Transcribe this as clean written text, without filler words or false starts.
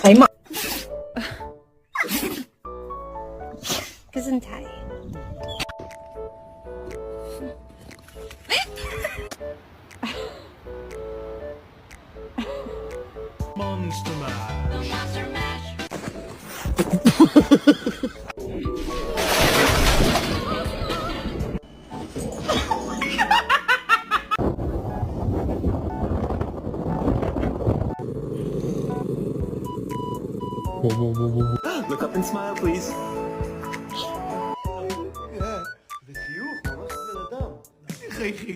哎呀妈！ Gesundheit. Monster Mash. The Monster Mash. Look up and smile, please. בחיוך, ממש בן אדם.